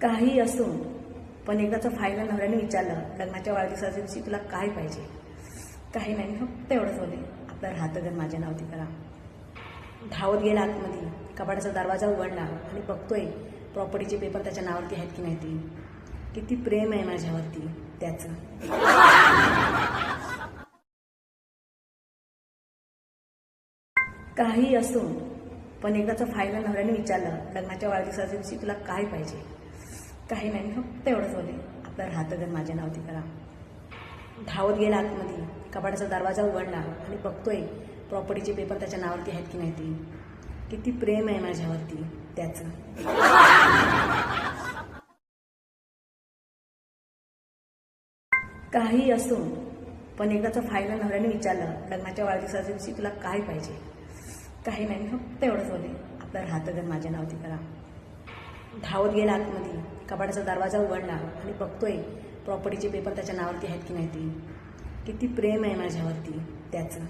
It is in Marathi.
काही असो, पण एकदाचं फायनल नवऱ्याने विचारलं, लग्नाच्या वाढदिवसाच्या दिवशी तुला काय पाहिजे? काही नाही, फक्त एवढंच बोलले, आपलं राहतं घर माझ्या नावती करा. धावत गेला आतमध्ये, कपाटाचा दरवाजा उघडला आणि बघतोय प्रॉपर्टीचे पेपर त्याच्या नावावरती आहेत की नाही ते. किती प्रेम आहे माझ्यावरती त्याचं. काही असो, पण एकदाचं फायनल नवऱ्याने विचारलं, लग्नाच्या वाढदिवसाच्या दिवशी तुला काय पाहिजे? काही नाही, फक्त एवढंच बोलले, आपलं राहतं घर माझ्या नावती करा. धावत गेला आतमध्ये, कपाटाचा दरवाजा उघडला आणि बघतोय प्रॉपर्टीचे पेपर त्याच्या नावावरती आहेत की नाही ते. किती प्रेम आहे माझ्यावरती त्याचं. काही असो, पण एकदाचं फायनल नवऱ्याने विचारलं, लग्नाच्या वाढदिवसाच्या दिवशी तुला काय पाहिजे? काही नाही, फक्त एवढंच बोलले, आपलं राहतं घर माझ्या नावती करा. धावत गेला आतमध्ये, कपाटाचा दरवाजा उघडला आणि बघतोय प्रॉपर्टीचे पेपर त्याच्या नावावरती आहेत की नाही ते. किती प्रेम आहे माझ्यावरती त्याचं.